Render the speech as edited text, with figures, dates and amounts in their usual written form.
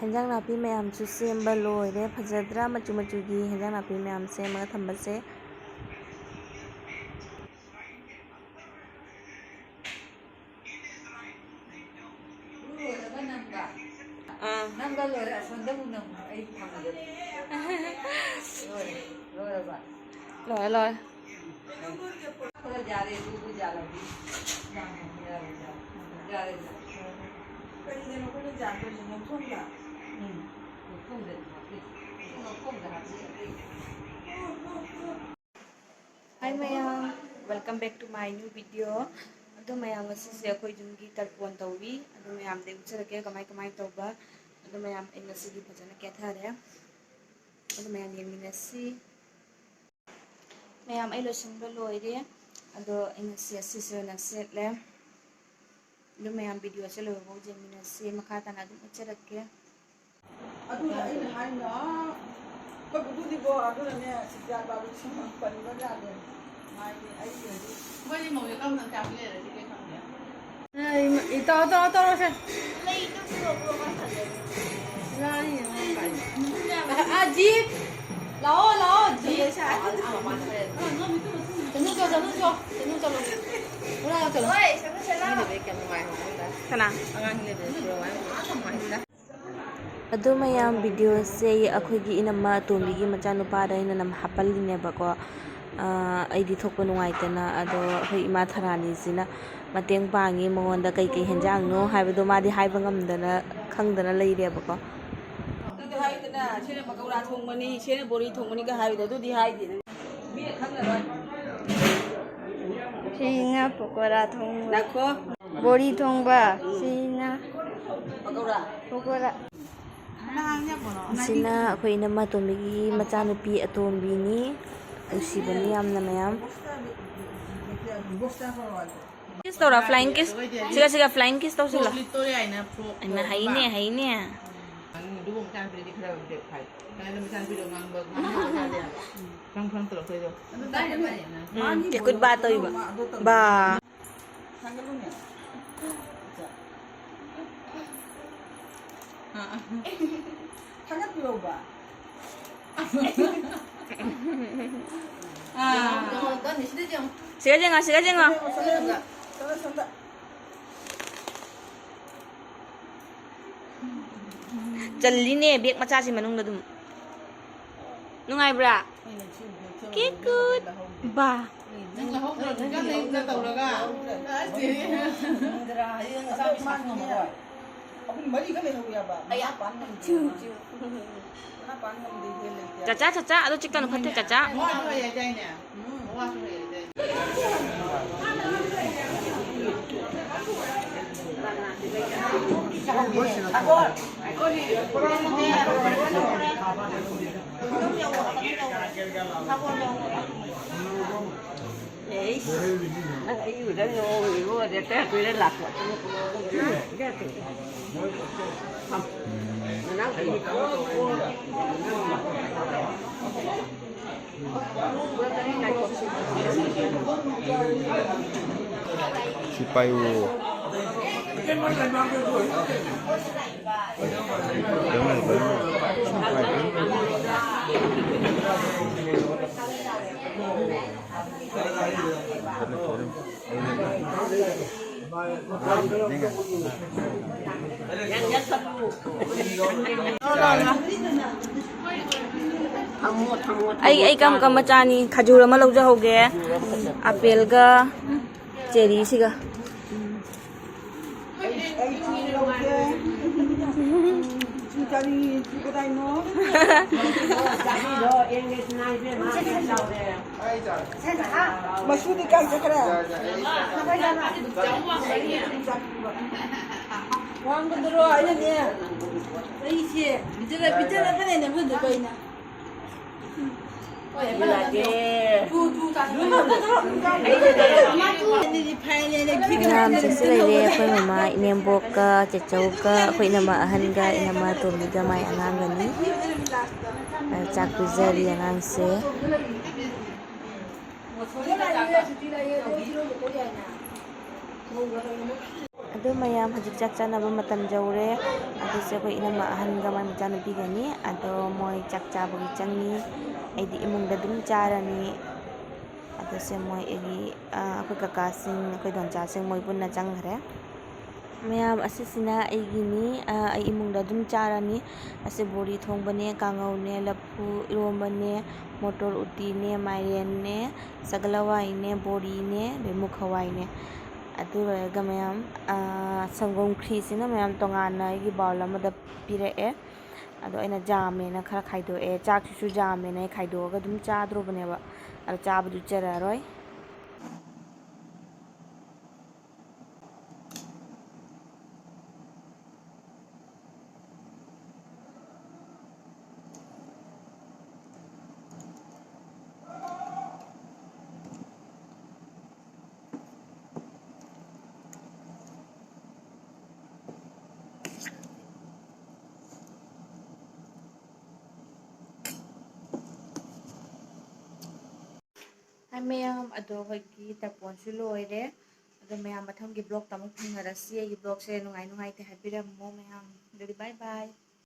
ꯍꯦꯟꯖꯥꯡ ꯅꯥꯄꯤ ꯃꯌꯥꯝꯁꯨ ꯁꯦꯝꯕ ꯂꯣꯏꯔꯦ ꯐꯖꯗ꯭ꯔꯥ ꯃꯆꯨ ꯃꯆꯨꯒꯤ ꯍꯦꯟꯖꯥꯡ ꯅꯥꯄꯤ ꯃꯌꯥꯝ ꯁꯦꯝꯃꯒ ꯊꯝꯕꯁꯦ ꯅꯪꯒ ꯂꯣꯏꯔꯦ ꯑꯁꯣꯟꯗꯕꯨ ꯅꯪ ꯑꯩ ꯐꯪꯒꯅꯤ ꯂꯣꯏꯔꯕ ꯂꯣꯏꯔꯦ ꯌꯥꯔꯦ ꯑꯗꯨꯕꯨ ꯌꯥꯔꯕꯤ ꯌꯥꯔꯦ ꯀꯔꯤꯗꯅꯣ ꯑꯩꯈꯣꯏꯅ ꯌꯥꯗꯣꯏꯁꯦ ꯉꯧꯊꯣꯡꯗ Hi mayam, welcome back to my new video. Ado mayam ngasi akhoi jumgi tarpon tawbi. Ado mayam de ucharake kamai tawba. Ado mayam ai ngasi gi phajana kethare. Ado mayam yeminasi. Mayam ai losinba loire. Ado ai ngasi asise na setle. Ado mayam video se lo bo yeminasi makha tana adu ucharake. adu aina haina ko budu bo adu ne sija babu chima panba jale mai ai ye Mới đi một cái công thằng chồng như là cái không vậy? Ito Roshan. Jeep, lão Jeep. Dẫn cho. Ủa chừng. Ôi, sao nó sẽ lao? Đi cầm ngoài không ta? Kana? Ang ang hindi pero ay không ngoài ta. Ado mayam video se akhoi gi inama atombi gi macha nupa da ina nam hapalline ba ko aidi thokpa nungaitana ado hoi ima tharani sina mateng pangi mongonda kai henjang no haibado madi haiba ngamdana khangdana leire ba ko adu haidana sene makaura thongmani sene bori thongmani ga haida du di haidi mi khangna roi Sina pokora thong nakho bori thongba sina pokora sina akhoi inama atombi gi macha nupi atombi ni usibani yamna mayam kiss tora flying kiss siga flying kiss to sila Victoria ay na pro. ana haine Ang dugong kan pwede ka daw dek fight. Kaya naman san video ngang bag ngang dia. Kang terus kayo. Ano tayo ba yan? ikut ba to iba ba tanggalunya hangat piro ba Kan di sini jeng. siga jenga Sanda jalline bek macha si manung da dum nungai bra ke good ba Nang lahok na kan na tawlaga. Indra yang sabi man ngomong ako mali ka may hawiya ba ay pan ng chu na pan ng di hele caca ado chikta no phatte caca Mo ano ay day niya. Mo ano ay day. Si Payu. ai kam machani khajur ama lawja hoge apple ga cherry siga Cari kita ini. Masuk di kan sekarang. Wang berdua ini dia. Ini sih. Bicara kan ini berdua ini. Nam sesile akhoi mama inembok ka chechau ka akhoi nama ahan ga inama tomi ga mai angang gani chak pizari angang se ꯑꯗꯨ ꯃꯌꯥꯝ ꯍꯧꯖꯤꯛ ꯆꯥꯛ ꯆꯥꯅꯕ ꯃꯇꯝ ꯌꯧꯔꯦ ꯑꯗꯨꯁꯨ ꯑꯩꯈꯣꯏ ꯏꯅꯝꯃ ꯑꯍꯟꯒ ꯃꯥꯏ ꯃꯆꯥꯅꯨꯄꯤꯒꯅꯤ ꯑꯗꯣ ꯃꯣꯏ ꯆꯥꯛ ꯆꯥꯕꯒꯤ ꯆꯪꯉꯤ ꯑꯩꯗꯤ ꯏꯃꯨꯡꯗ ꯑꯗꯨꯝ ꯆꯥꯔꯅꯤ ꯑꯗꯨꯁꯦ ꯃꯣꯏ ꯑꯩꯈꯣꯏ ꯀꯀꯥꯁꯤꯡ ꯑꯩꯈꯣꯏ ꯗꯣꯟꯆꯥꯁꯤꯡ ꯃꯣꯏ ꯄꯨꯟꯅ ꯆꯪꯈ꯭ꯔꯦ ꯃꯌꯥꯝ ꯑꯁꯤꯁꯤꯅ ꯑꯩꯒꯤꯅꯤ ꯑꯩ ꯏꯃꯨꯡꯗ ꯑꯗꯨꯝ ꯆꯥꯔꯅꯤ ꯑꯁꯤ ꯕꯣꯔꯤ ꯊꯣꯡꯕꯅꯦ ꯀꯥꯡꯉꯧꯅꯦ ꯂꯐꯨ ꯏꯔꯣꯝꯕꯅꯦ ꯃꯣꯇꯣꯔ ꯎꯇꯤꯅꯦ ꯃꯥꯏꯔꯦꯟꯅꯦ ꯁꯒꯜ ꯍꯋꯥꯏꯅꯦ ꯕꯣꯔꯤꯅꯦ ꯑꯗꯩ ꯃꯨꯛ ꯍꯋꯥꯏꯅꯦ ꯑꯗꯨ ꯂꯣꯏꯔꯒ ꯃꯌꯥꯝ ꯁꯪꯒꯣꯝ ꯈ꯭ꯔꯤꯁꯤꯅ ꯃꯌꯥꯝ ꯇꯣꯉꯥꯟꯅ ꯑꯩꯒꯤ ꯕꯥꯎꯜ ꯑꯃꯗ ꯄꯤꯔꯛꯑꯦ ꯑꯗꯣ ꯑꯩꯅ ꯖꯥꯝꯃꯦꯅ ꯈꯔ ꯈꯥꯏꯗꯣꯛꯑꯦ ꯆꯥꯛꯁꯤꯁꯨ ꯖꯥꯝꯃꯦꯅ ꯑꯩ ꯈꯥꯏꯗꯣꯛꯑꯒ ꯑꯗꯨꯝ ꯆꯥꯗ꯭ꯔꯣꯕꯅꯦꯕ ꯑꯗꯣ ꯆꯥꯕꯗꯨ ꯆꯔꯛꯑꯔꯣꯏ ꯃꯌꯥꯝ ꯑꯗꯣ ꯑꯩꯈꯣꯏꯒꯤ ꯇꯔꯄꯣꯟꯁꯨ ꯂꯣꯏꯔꯦ ꯑꯗꯣ ꯃꯌꯥꯝ ꯃꯊꯪꯒꯤ ꯕ꯭ꯂꯣꯛꯇ ꯑꯃꯨꯛ ꯊꯦꯡꯅꯔꯁꯤ ꯑꯩꯒꯤ ꯕ꯭ꯂꯣꯛꯁꯦ ꯅꯨꯡꯉꯥꯏ ꯅꯨꯡꯉꯥꯏꯇꯦ ꯍꯥꯏꯕꯤꯔꯝꯃꯣ ꯃꯌꯥꯝ ꯑꯗꯨꯗꯤ ꯕꯥꯏ ꯕꯥꯏ